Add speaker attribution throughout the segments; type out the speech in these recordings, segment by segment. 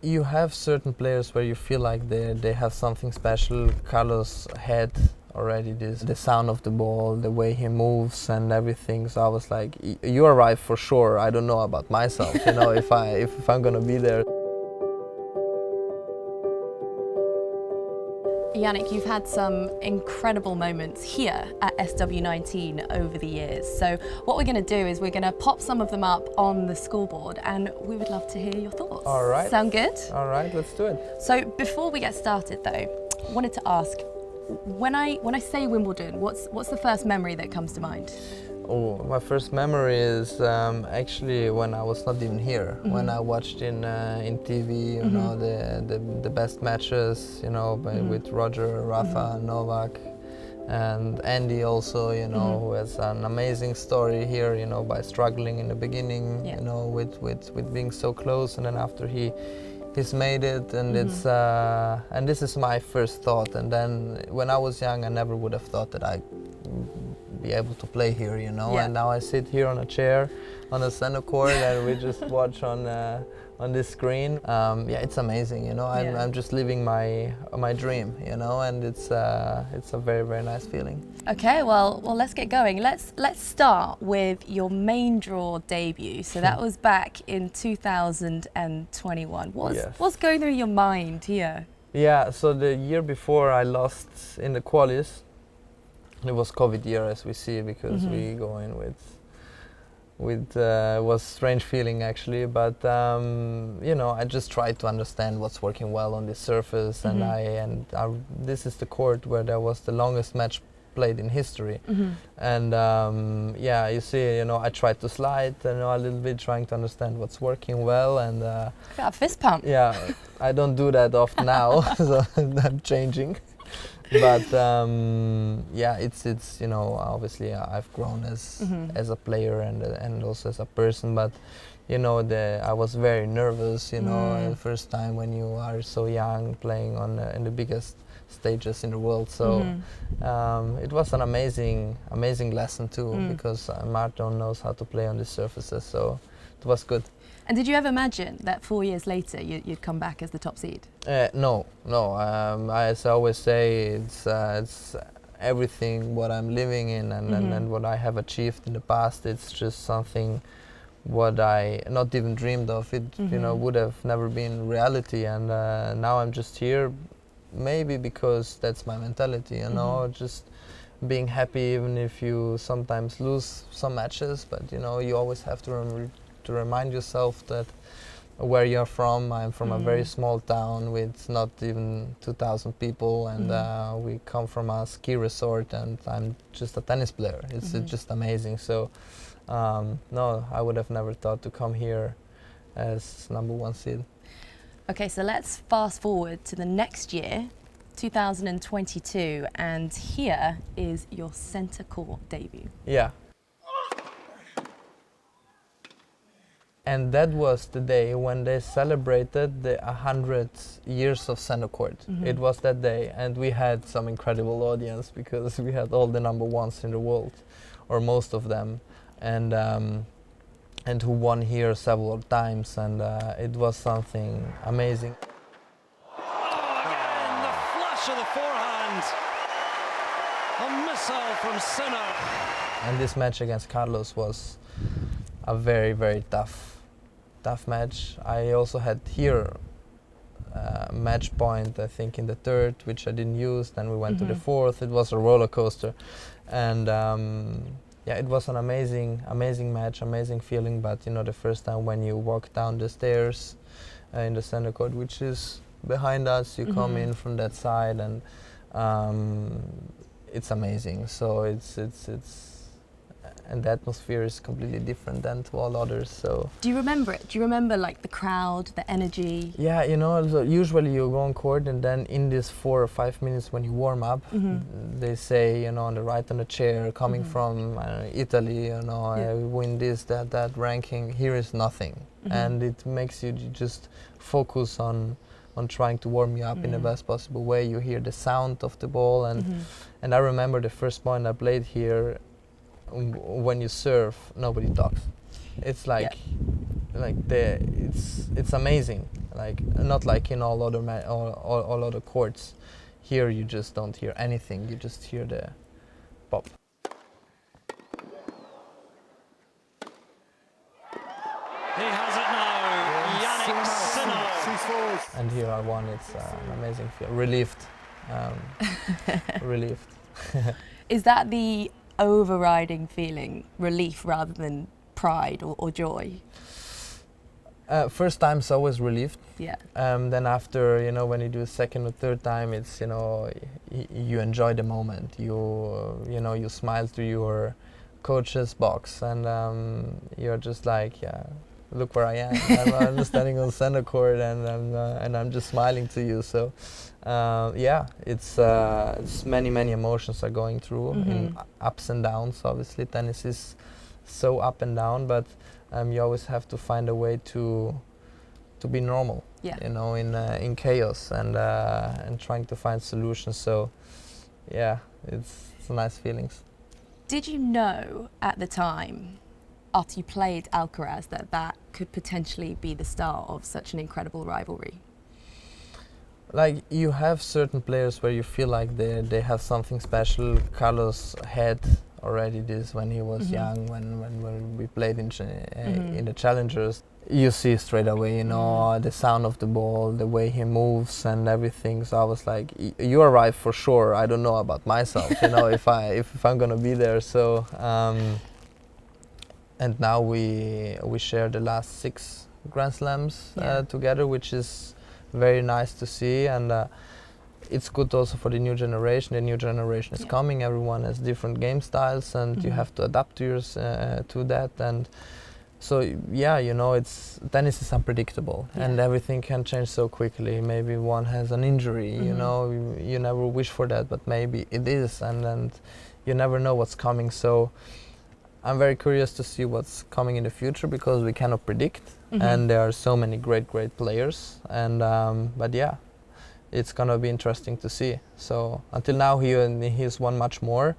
Speaker 1: You have certain players where you feel like they have something special. Carlos had already the sound of the ball, the way he moves and everything. So I was like, you arrive for sure. I don't know about myself, you know, if I'm gonna be there.
Speaker 2: Jannik, you've had some incredible moments here at SW19 over the years. So what we're going to do is we're going to pop some of them up on the scoreboard, and we would love to hear your thoughts.
Speaker 1: All right.
Speaker 2: Sound good?
Speaker 1: All right, let's do it.
Speaker 2: So before we get started though, I wanted to ask, when I say Wimbledon, what's the first memory that comes to mind?
Speaker 1: Oh, my first memory is actually when I was not even here.
Speaker 2: Mm-hmm.
Speaker 1: When I watched in TV, you know, the best matches, you know, with Roger, Rafa, Novak, and Andy also, you know, who has an amazing story here, you know, by struggling in the beginning, you know, with being so close, and then after he's made it, and it's and this is my first thought. And then when I was young, I never would have thought that I'd be able to play here, you know. And now I sit here on a chair on a center court and we just watch on this screen. Yeah, it's amazing, you know. I'm just living my dream, you know, and it's a very, very nice feeling.
Speaker 2: Okay, well let's get going. Let's start with your main draw debut. So that was back in 2021. What's going through your mind here?
Speaker 1: Yeah, so the year before I lost in the qualies. It was COVID year, as we see, because we go in with was strange feeling actually, but you know, I just tried to understand what's working well on this surface, and this is the court where there was the longest match played in history, and yeah, you see, you know, I tried to slide, you know, a little bit, trying to understand what's working well, and
Speaker 2: got a fist pump.
Speaker 1: Yeah, I don't do that often now, so I'm changing. But yeah, it's you know, obviously I've grown as a player and also as a person. But you know, I was very nervous. You know, the first time when you are so young, playing on in the biggest stages in the world. So it was an amazing lesson too, because Martin knows how to play on these surfaces. So it was good.
Speaker 2: And did you ever imagine that 4 years later you'd come back as the top seed?
Speaker 1: No. As I always say, it's everything what I'm living in and what I have achieved in the past. It's just something what I not even dreamed of. It you know, would have never been reality. And now I'm just here, maybe because that's my mentality. You know, just being happy even if you sometimes lose some matches. But you know, you always have to remind yourself that where you're from. I'm from a very small town with not even 2,000 people, and we come from a ski resort, and I'm just a tennis player. It's just amazing. So no, I would have never thought to come here as #1 seed.
Speaker 2: Okay, so let's fast forward to the next year, 2022, and here is your centre court debut.
Speaker 1: Yeah. And that was the day when they celebrated the 100 years of center court. It was that day, and we had some incredible audience because we had all the #1s in the world, or most of them, and who won here several times, and it was something amazing.
Speaker 3: Again, the flush of the forehand, a missile from Sinner.
Speaker 1: And this match against Carlos was a very, very tough match. I also had here match point, I think, in the third, which I didn't use. Then we went to the fourth. It was a roller coaster, and yeah, it was an amazing match, amazing feeling. But you know, the first time when you walk down the stairs in the center court, which is behind us, you come in from that side, and it's amazing. So it's and the atmosphere is completely different than to all others. So
Speaker 2: do you remember it? Do you remember like the crowd, the energy?
Speaker 1: Yeah, you know, so usually you go on court, and then in this 4 or 5 minutes when you warm up, they say, you know, on the right on the chair, coming from Italy, you know, win this, that ranking. Here is nothing, and it makes you just focus on trying to warm you up in the best possible way. You hear the sound of the ball, and I remember the first point I played here. When you serve, nobody talks. It's like it's amazing. Like not like in all other courts. Here you just don't hear anything. You just hear the pop.
Speaker 3: He has it now. Jannik Sinner.
Speaker 1: And here I won. It's an amazing feel. Relieved. Relieved.
Speaker 2: Is that the overriding feeling, relief rather than pride or joy?
Speaker 1: First time it's always relieved.
Speaker 2: Yeah.
Speaker 1: Then after, when you do second or third time, it's, you enjoy the moment. You smile to your coach's box and you're just like, yeah, look where I am. I'm standing on center court and I'm just smiling to you. So yeah, it's many emotions are going through in ups and downs. Obviously, tennis is so up and down, but you always have to find a way to be normal.
Speaker 2: Yeah.
Speaker 1: In chaos and trying to find solutions. So yeah, it's nice feelings.
Speaker 2: Did you know at the time, after you played Alcaraz, that could potentially be the start of such an incredible rivalry?
Speaker 1: Like, you have certain players where you feel like they have something special. Carlos had already this when he was young, when we played in the challengers. You see straight away, the sound of the ball, the way he moves and everything. So I was like, you are right for sure. I don't know about myself, if I'm gonna be there. So and now we share the last 6 Grand Slams together, which is very nice to see, and it's good also for the new generation. The new generation is coming. Everyone has different game styles, and you have to adapt to that. And so it's tennis is unpredictable, and everything can change so quickly. Maybe one has an injury, you never wish for that, but maybe it is, and you never know what's coming. So I'm very curious to see what's coming in the future, because we cannot predict, and there are so many great players. And but yeah, it's gonna be interesting to see. So until now, he's won much more,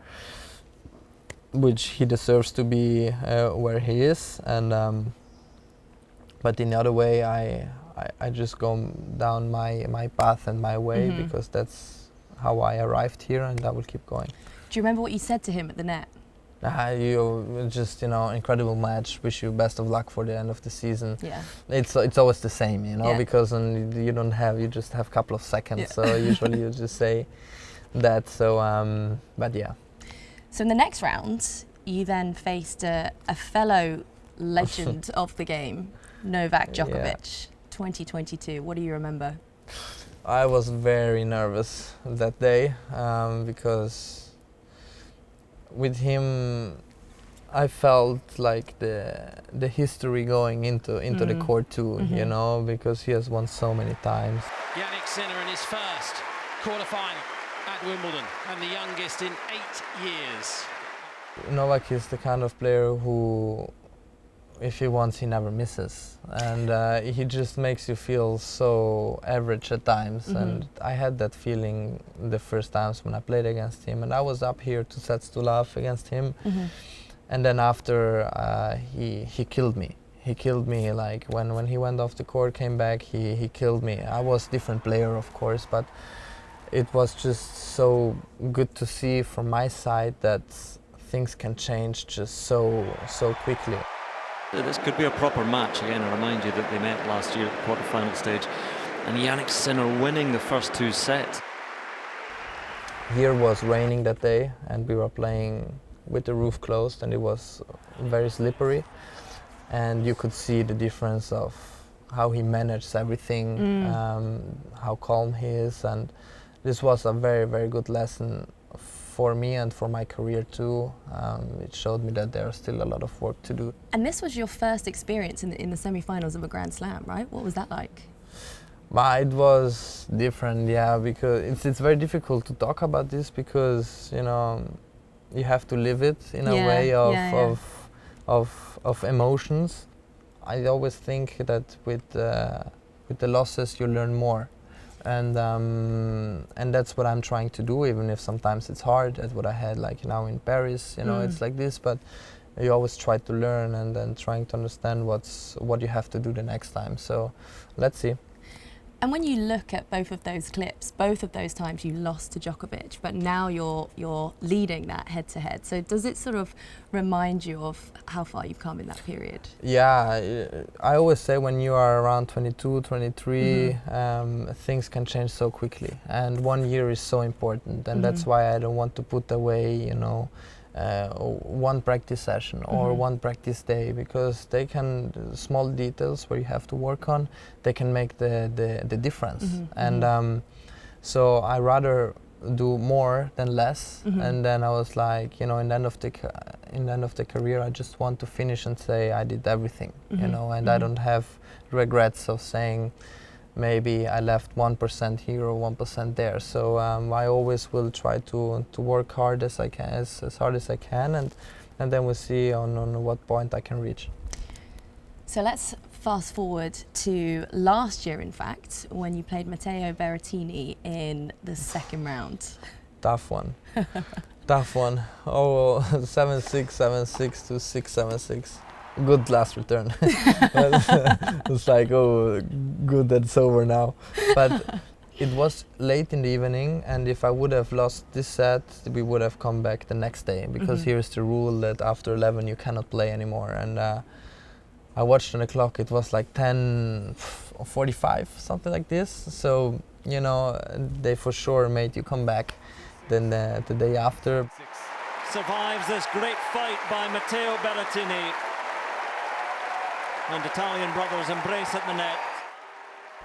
Speaker 1: which he deserves to be where he is. And but in the other way, I just go down my path and my way, because that's how I arrived here, and I will keep going.
Speaker 2: Do you remember what you said to him at the net?
Speaker 1: You just incredible match. Wish you best of luck for the end of the season.
Speaker 2: Yeah.
Speaker 1: It's always the same, because you just have a couple of seconds. So usually you just say that. So but yeah.
Speaker 2: So in the next round, you then faced a fellow legend of the game, Novak Djokovic, 2022. What do you remember?
Speaker 1: I was very nervous that day because with him, I felt like the history going into the court too, because he has won so many times.
Speaker 3: Jannik Sinner in his first quarter-final at Wimbledon, and the youngest in 8 years.
Speaker 1: Novak is the kind of player who, if he wants, he never misses, and he just makes you feel so average at times. And I had that feeling the first times when I played against him, and I was up here 2-0 against him. And then after he killed me. He killed me, like when he went off the court, came back, he killed me. I was a different player, of course, but it was just so good to see from my side that things can change just so quickly.
Speaker 4: This could be a proper match. Again, I remind you that they met last year at the quarter-final stage, and Jannik Sinner winning the first 2 sets.
Speaker 1: Here was raining that day, and we were playing with the roof closed, and it was very slippery, and you could see the difference of how he managed everything, how calm he is, and this was a very good lesson for me and for my career too. It showed me that there's still a lot of work to do.
Speaker 2: And this was your first experience in the semi-finals of a Grand Slam, right? What was that like?
Speaker 1: It was different, yeah, because it's very difficult to talk about this, because you have to live it in a way of emotions. I always think that with the losses you learn more. And that's what I'm trying to do, even if sometimes it's hard. That's what I had like now in Paris, it's like this, but you always try to learn and then trying to understand what you have to do the next time. So let's see.
Speaker 2: And when you look at both of those clips, both of those times you lost to Djokovic, but now you're leading that head-to-head. So does it sort of remind you of how far you've come in that period?
Speaker 1: Yeah, I always say when you are around 22, 23, things can change so quickly. And 1 year is so important. And that's why I don't want to put away, you know, one practice session or one practice day, because they can, small details where you have to work on, they can make the difference. And so I rather do more than less. And then I was like, you know, in the end of the career, I just want to finish and say I did everything, you know, and I don't have regrets of saying maybe I left 1% here or 1% there. So I always will try to work hard as I can, as hard as I can, and then we'll see on what point I can reach. So
Speaker 2: let's fast forward to last year, in fact, when you played Matteo Berrettini in the second round.
Speaker 1: Tough one. Tough one. Oh, 7-6, 7-6 to 6-7-6. Good last return. It's like, oh, good, that's over now. But it was late in the evening, and if I would have lost this set, we would have come back the next day, because here's the rule that after 11 you cannot play anymore. And I watched on the clock, it was like 10:45, something like this. So, you know, they for sure made you come back. Then the day after.
Speaker 4: Survives this great fight by Matteo Berrettini. And Italian brothers embrace at the net.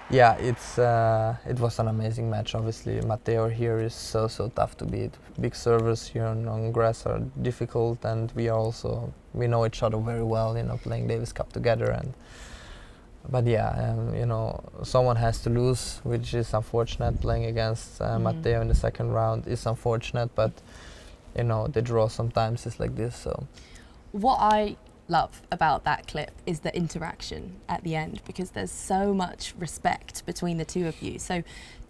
Speaker 1: Yeah, it was an amazing match. Obviously, Matteo here is so tough to beat. Big servers here on grass are difficult, and we know each other very well. You know, playing Davis Cup together. But yeah, you know, someone has to lose, which is unfortunate. Playing against Matteo in the second round is unfortunate, but you know, the draw sometimes is like this. So,
Speaker 2: what I love about that clip is the interaction at the end, because there's so much respect between the two of you. So,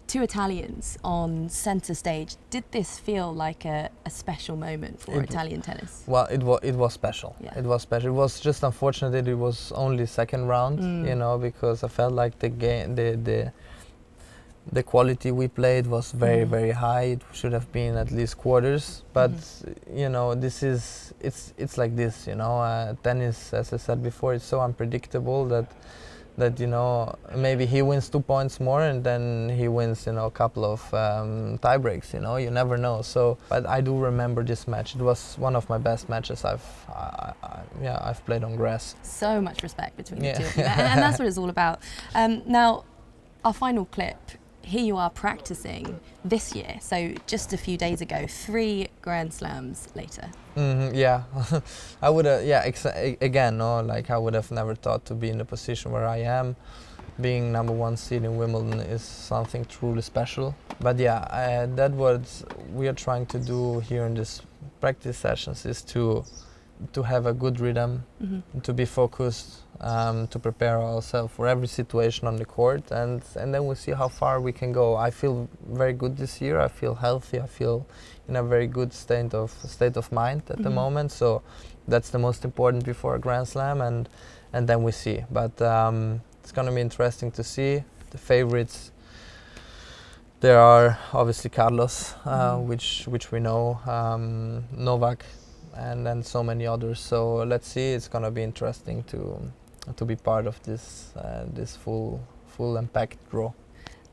Speaker 2: two Italians on centre stage. Did this feel like a special moment for Italian tennis?
Speaker 1: Well, it was special. Yeah. It was special. It was just unfortunate that it was only second round, you know, because I felt like the game, the quality we played was very high. It should have been at least quarters, but you know, it's like this, you know. Tennis, as I said before, it's so unpredictable that you know, maybe he wins 2 points more and then he wins, you know, a couple of tie breaks. You know, you never know. So, but I do remember this match. It was one of my best matches I've played on grass.
Speaker 2: So much respect between the two of you, and that's what it's all about. Now, our final clip. Here you are practicing this year, so just a few days ago, 3 Grand Slams later.
Speaker 1: Yeah, I would have. Yeah, again, no, like I would have never thought to be in the position where I am. Being #1 seed in Wimbledon is something truly special. But yeah, that's what we are trying to do here in this practice sessions, is to have a good rhythm, to be focused, to prepare ourselves for every situation on the court, and then we'll see how far we can go. I feel very good this year. I feel healthy. I feel in a very good state of mind at the moment. So that's the most important before a Grand Slam, and then we see. But it's going to be interesting to see the favorites. There are obviously Carlos, which we know, Novak, and then so many others. So let's see. It's gonna be interesting to be part of this full and packed draw.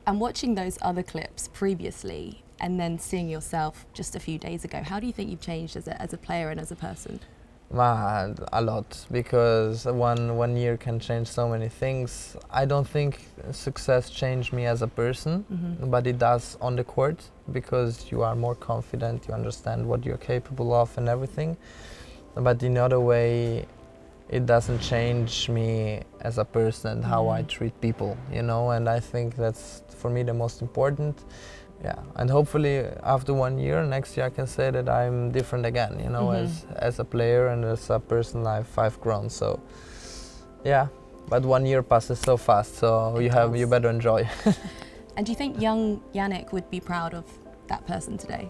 Speaker 2: And watching those other clips previously, and then seeing yourself just a few days ago, how do you think you've changed as a player and as a person?
Speaker 1: A lot, because one year can change so many things. I don't think success changed me as a person, but it does on the court, because you are more confident, you understand what you're capable of and everything. But in other way, it doesn't change me as a person and how I treat people, you know, and I think that's for me the most important. Yeah, and hopefully after 1 year, next year I can say that I'm different again, you know, as a player and as a person. I've grown. So yeah, but 1 year passes so fast, so you better enjoy.
Speaker 2: And do you think young Jannik would be proud of that person today?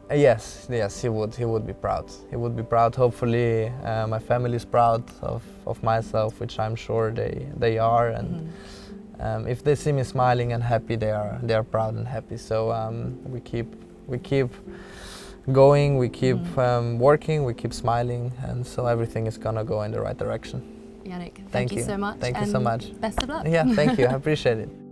Speaker 1: Yes, he would. He would be proud. He would be proud. Hopefully, my family is proud of myself, which I'm sure they are. And if they see me smiling and happy, they are proud and happy. So we keep going. We keep working. We keep smiling, and so everything is gonna go in the right direction.
Speaker 2: Jannik, thank you so much.
Speaker 1: Thank you so much.
Speaker 2: Best of luck.
Speaker 1: Yeah, thank you. I appreciate it.